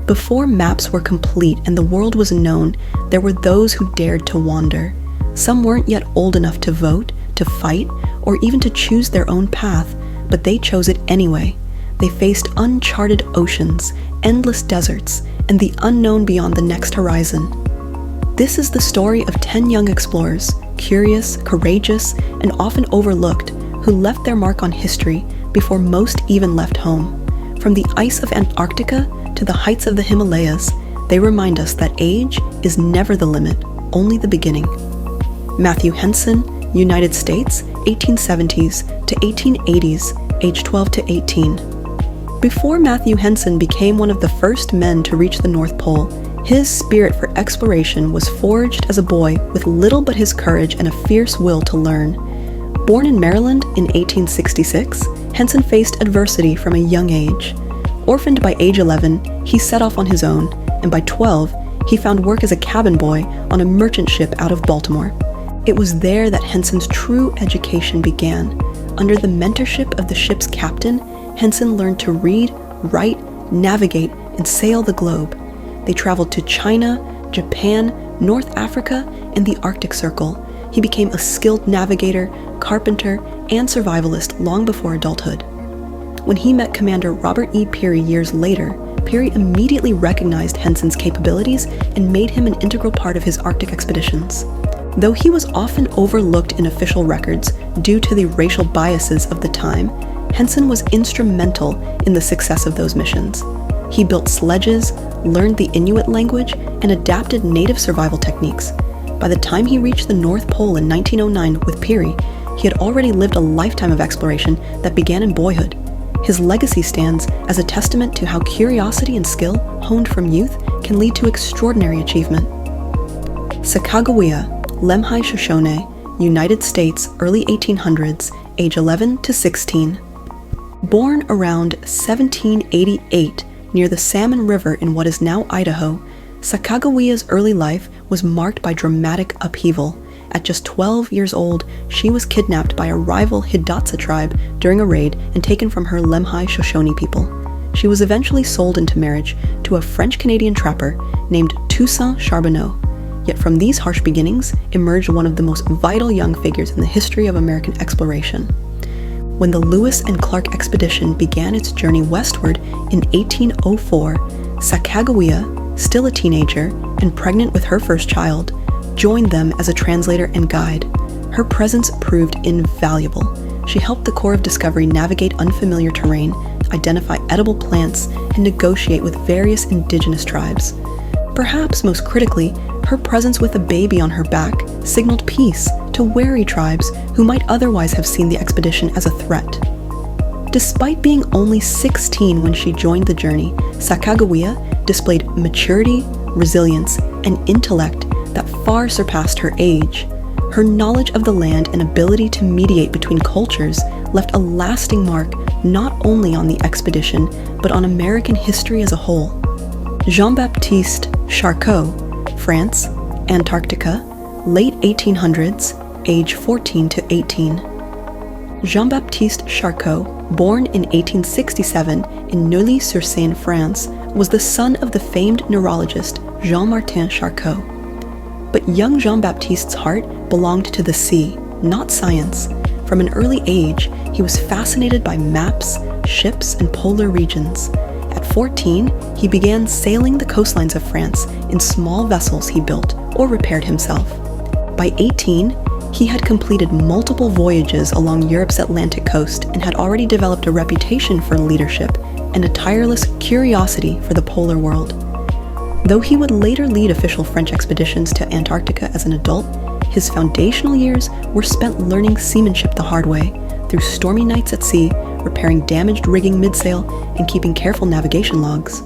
Before maps were complete and the world was known, there were those who dared to wander. Some weren't yet old enough to vote, to fight, or even to choose their own path, but they chose it anyway. They faced uncharted oceans, endless deserts, and the unknown beyond the next horizon. This is the story of 10 young explorers, curious, courageous, and often overlooked, who left their mark on history before most even left home. From the ice of Antarctica to the heights of the Himalayas, they remind us that age is never the limit, only the beginning. Matthew Henson, United States, 1870s to 1880s, age 12 to 18. Before Matthew Henson became one of the first men to reach the North Pole, his spirit for exploration was forged as a boy with little but his courage and a fierce will to learn. Born in Maryland in 1866, Henson faced adversity from a young age. Orphaned by age 11, he set off on his own, and by 12, he found work as a cabin boy on a merchant ship out of Baltimore. It was there that Henson's true education began. Under the mentorship of the ship's captain, Henson learned to read, write, navigate, and sail the globe. They traveled to China, Japan, North Africa, and the Arctic Circle. He became a skilled navigator, carpenter, and survivalist long before adulthood. When he met Commander Robert E. Peary years later, Peary immediately recognized Henson's capabilities and made him an integral part of his Arctic expeditions. Though he was often overlooked in official records due to the racial biases of the time, Henson was instrumental in the success of those missions. He built sledges, learned the Inuit language, and adapted native survival techniques. By the time he reached the North Pole in 1909 with Peary, he had already lived a lifetime of exploration that began in boyhood. His legacy stands as a testament to how curiosity and skill, honed from youth, can lead to extraordinary achievement. Sacagawea, Lemhi Shoshone, United States, early 1800s, age 11 to 16. Born around 1788 near the Salmon River in what is now Idaho, Sacagawea's early life was marked by dramatic upheaval. At just 12 years old, she was kidnapped by a rival Hidatsa tribe during a raid and taken from her Lemhi Shoshone people. She was eventually sold into marriage to a French-Canadian trapper named Toussaint Charbonneau. Yet from these harsh beginnings emerged one of the most vital young figures in the history of American exploration. When the Lewis and Clark expedition began its journey westward in 1804, Sacagawea, still a teenager and pregnant with her first child, joined them as a translator and guide. Her presence proved invaluable. She helped the Corps of Discovery navigate unfamiliar terrain, identify edible plants, and negotiate with various indigenous tribes. Perhaps most critically, her presence with a baby on her back signaled peace to wary tribes who might otherwise have seen the expedition as a threat. Despite being only 16 when she joined the journey, Sacagawea displayed maturity, resilience, and intellect that far surpassed her age. Her knowledge of the land and ability to mediate between cultures left a lasting mark not only on the expedition, but on American history as a whole. Jean-Baptiste Charcot, France, Antarctica, late 1800s, age 14 to 18. Jean-Baptiste Charcot, born in 1867 in Neuilly-sur-Seine, France, was the son of the famed neurologist Jean-Martin Charcot. But young Jean-Baptiste's heart belonged to the sea, not science. From an early age, he was fascinated by maps, ships, and polar regions. At 14, he began sailing the coastlines of France in small vessels he built or repaired himself. By 18, he had completed multiple voyages along Europe's Atlantic coast and had already developed a reputation for leadership and a tireless curiosity for the polar world. Though he would later lead official French expeditions to Antarctica as an adult, his foundational years were spent learning seamanship the hard way, through stormy nights at sea, repairing damaged rigging midsail, and keeping careful navigation logs.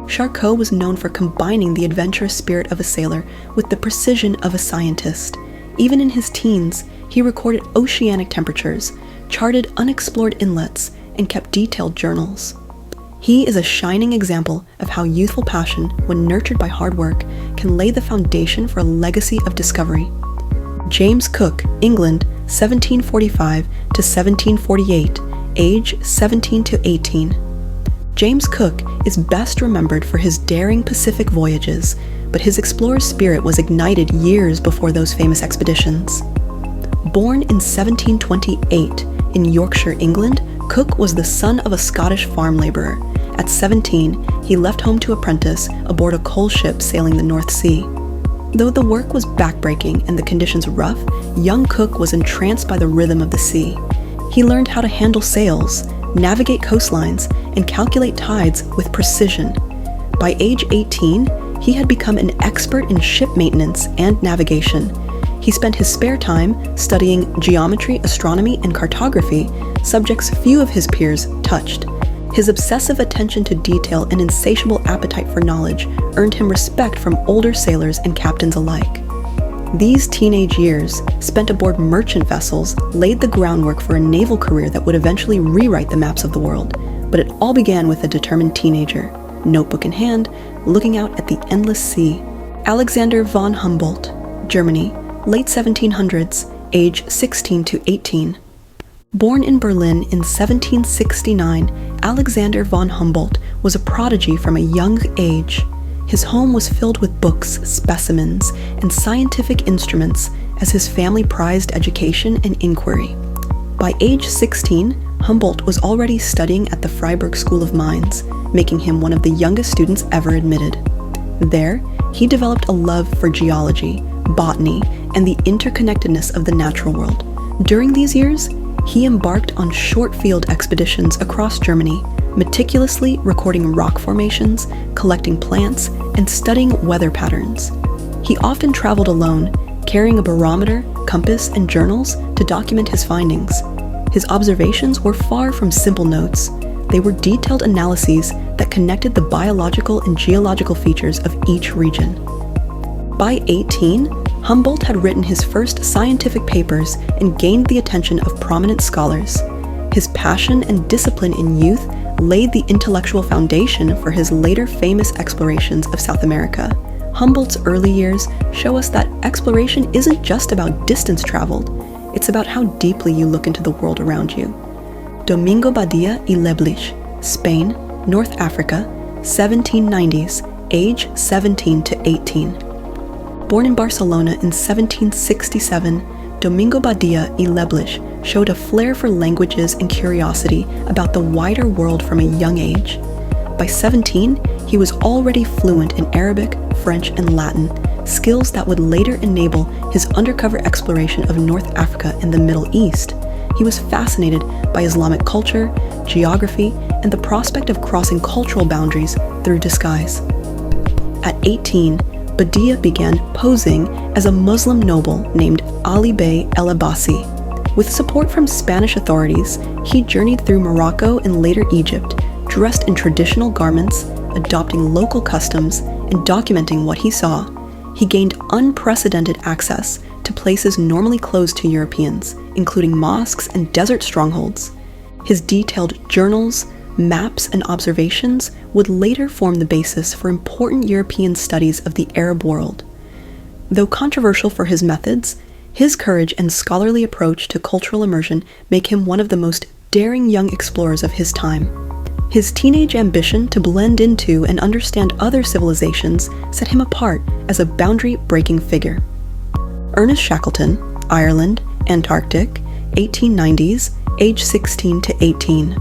Charcot was known for combining the adventurous spirit of a sailor with the precision of a scientist. Even in his teens, he recorded oceanic temperatures, charted unexplored inlets, and kept detailed journals. He is a shining example of how youthful passion, when nurtured by hard work, can lay the foundation for a legacy of discovery. James Cook, England, 1745 to 1748, age 17 to 18. James Cook is best remembered for his daring Pacific voyages, but his explorer's spirit was ignited years before those famous expeditions. Born in 1728 in Yorkshire, England, Cook was the son of a Scottish farm labourer. At 17, he left home to apprentice aboard a coal ship sailing the North Sea. Though the work was backbreaking and the conditions rough, young Cook was entranced by the rhythm of the sea. He learned how to handle sails, navigate coastlines, and calculate tides with precision. By age 18, he had become an expert in ship maintenance and navigation. He spent his spare time studying geometry, astronomy, and cartography, subjects few of his peers touched. His obsessive attention to detail and insatiable appetite for knowledge earned him respect from older sailors and captains alike. These teenage years, spent aboard merchant vessels, laid the groundwork for a naval career that would eventually rewrite the maps of the world. But it all began with a determined teenager, notebook in hand, looking out at the endless sea. Alexander von Humboldt, Germany, late 1700s, age 16 to 18. Born in Berlin in 1769, Alexander von Humboldt was a prodigy from a young age. His home was filled with books, specimens, and scientific instruments as his family prized education and inquiry. By age 16, Humboldt was already studying at the Freiburg School of Mines, making him one of the youngest students ever admitted. There, he developed a love for geology, botany, and the interconnectedness of the natural world. During these years, he embarked on short field expeditions across Germany, meticulously recording rock formations, collecting plants, and studying weather patterns. He often traveled alone, carrying a barometer, compass, and journals to document his findings. His observations were far from simple notes. They were detailed analyses that connected the biological and geological features of each region. By 18, Humboldt had written his first scientific papers and gained the attention of prominent scholars. His passion and discipline in youth laid the intellectual foundation for his later famous explorations of South America. Humboldt's early years show us that exploration isn't just about distance traveled, it's about how deeply you look into the world around you. Domingo Badia y Leblich, Spain, North Africa, 1790s, age 17 to 18. Born in Barcelona in 1767, Domingo Badia y Leblich showed a flair for languages and curiosity about the wider world from a young age. By 17, he was already fluent in Arabic, French, and Latin, skills that would later enable his undercover exploration of North Africa and the Middle East. He was fascinated by Islamic culture, geography, and the prospect of crossing cultural boundaries through disguise. At 18, Badia began posing as a Muslim noble named Ali Bey El Abbasi. With support from Spanish authorities, he journeyed through Morocco and later Egypt, dressed in traditional garments, adopting local customs, and documenting what he saw. He gained unprecedented access to places normally closed to Europeans, including mosques and desert strongholds. His detailed journals, maps, and observations would later form the basis for important European studies of the Arab world. Though controversial for his methods, his courage and scholarly approach to cultural immersion make him one of the most daring young explorers of his time. His teenage ambition to blend into and understand other civilizations set him apart as a boundary-breaking figure. Ernest Shackleton, Ireland, Antarctic, 1890s, age 16 to 18.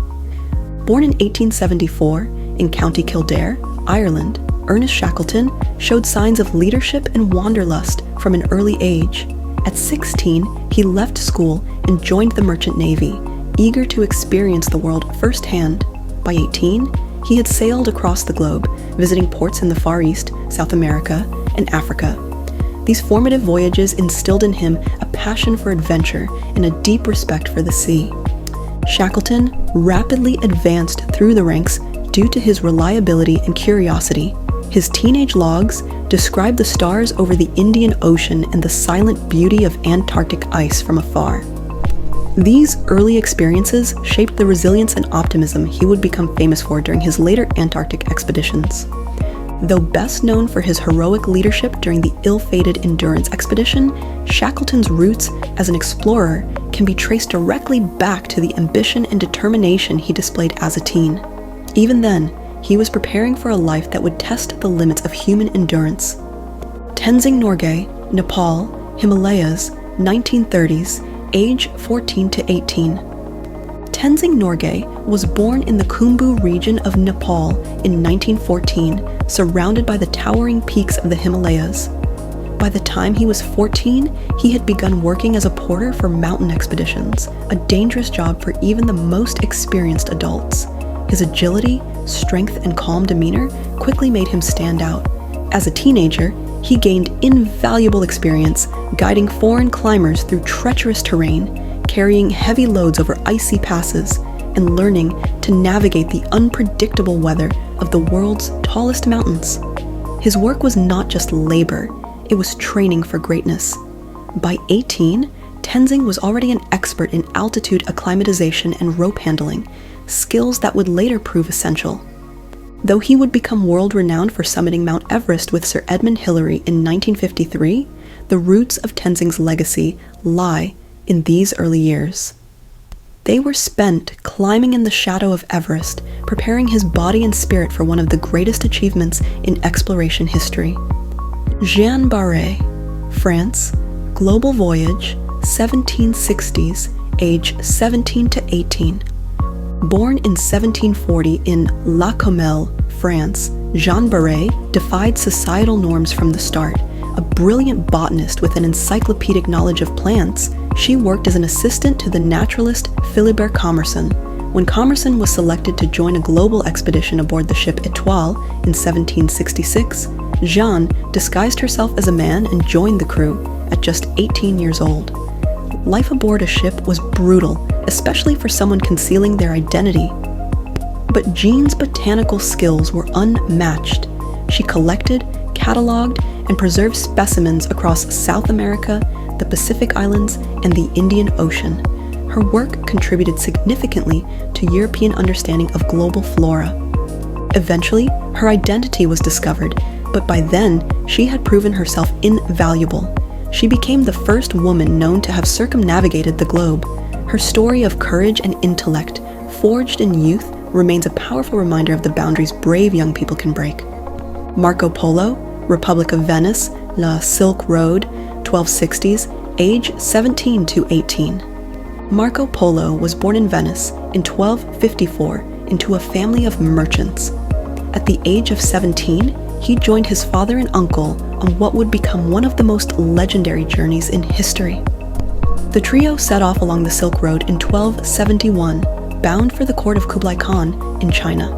Born in 1874 in County Kildare, Ireland, Ernest Shackleton showed signs of leadership and wanderlust from an early age. At 16, he left school and joined the Merchant Navy, eager to experience the world firsthand. By 18, he had sailed across the globe, visiting ports in the Far East, South America, and Africa. These formative voyages instilled in him a passion for adventure and a deep respect for the sea. Shackleton rapidly advanced through the ranks due to his reliability and curiosity. His teenage logs describe the stars over the Indian Ocean and the silent beauty of Antarctic ice from afar. These early experiences shaped the resilience and optimism he would become famous for during his later Antarctic expeditions. Though best known for his heroic leadership during the ill-fated Endurance expedition, Shackleton's roots as an explorer can be traced directly back to the ambition and determination he displayed as a teen. Even then, he was preparing for a life that would test the limits of human endurance. Tenzing Norgay, Nepal, Himalayas, 1930s, age 14 to 18. Tenzing Norgay was born in the Khumbu region of Nepal in 1914, surrounded by the towering peaks of the Himalayas. By the time he was 14, he had begun working as a porter for mountain expeditions, a dangerous job for even the most experienced adults. His agility, strength, and calm demeanor quickly made him stand out. As a teenager, he gained invaluable experience guiding foreign climbers through treacherous terrain, carrying heavy loads over icy passes, and learning to navigate the unpredictable weather of the world's tallest mountains. His work was not just labor, it was training for greatness. By 18, Tenzing was already an expert in altitude acclimatization and rope handling, skills that would later prove essential. Though he would become world-renowned for summiting Mount Everest with Sir Edmund Hillary in 1953, the roots of Tenzing's legacy lie in these early years. They were spent climbing in the shadow of Everest, preparing his body and spirit for one of the greatest achievements in exploration history. Jeanne Baret, France, global voyage, 1760s, age 17 to 18. Born in 1740 in La Comelle, France, Jeanne Baret defied societal norms from the start. A brilliant botanist with an encyclopedic knowledge of plants, she worked as an assistant to the naturalist Philibert Commerson. When Commerson was selected to join a global expedition aboard the ship Étoile in 1766, Jeanne disguised herself as a man and joined the crew at just 18 years old. Life aboard a ship was brutal, especially for someone concealing their identity. But Jeanne's botanical skills were unmatched. She collected, cataloged, and preserved specimens across South America, the Pacific Islands, and the Indian Ocean. Her work contributed significantly to European understanding of global flora. Eventually, her identity was discovered, but by then, she had proven herself invaluable. She became the first woman known to have circumnavigated the globe. Her story of courage and intellect, forged in youth, remains a powerful reminder of the boundaries brave young people can break. Marco Polo, Republic of Venice, La Silk Road, 1260s, age 17 to 18. Marco Polo was born in Venice in 1254 into a family of merchants. At the age of 17, he joined his father and uncle on what would become one of the most legendary journeys in history. The trio set off along the Silk Road in 1271, bound for the court of Kublai Khan in China.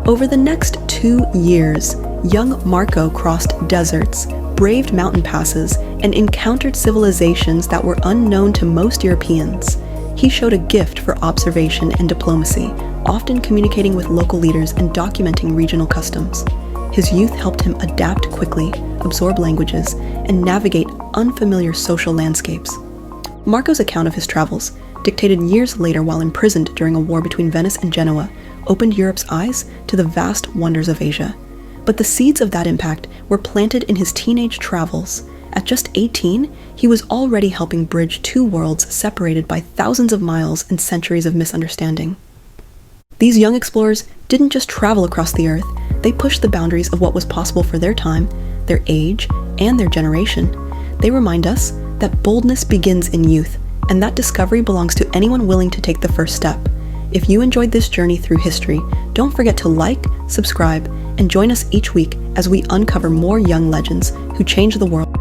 Over the next 2 years, young Marco crossed deserts, braved mountain passes, and encountered civilizations that were unknown to most Europeans. He showed a gift for observation and diplomacy, often communicating with local leaders and documenting regional customs. His youth helped him adapt quickly, absorb languages, and navigate unfamiliar social landscapes. Marco's account of his travels, dictated years later while imprisoned during a war between Venice and Genoa, opened Europe's eyes to the vast wonders of Asia. But the seeds of that impact were planted in his teenage travels. At just 18, he was already helping bridge 2 worlds separated by thousands of miles and centuries of misunderstanding. These young explorers didn't just travel across the earth, they pushed the boundaries of what was possible for their time, their age, and their generation. They remind us that boldness begins in youth, and that discovery belongs to anyone willing to take the first step. If you enjoyed this journey through history, don't forget to like, subscribe, and join us each week as we uncover more young legends who changed the world.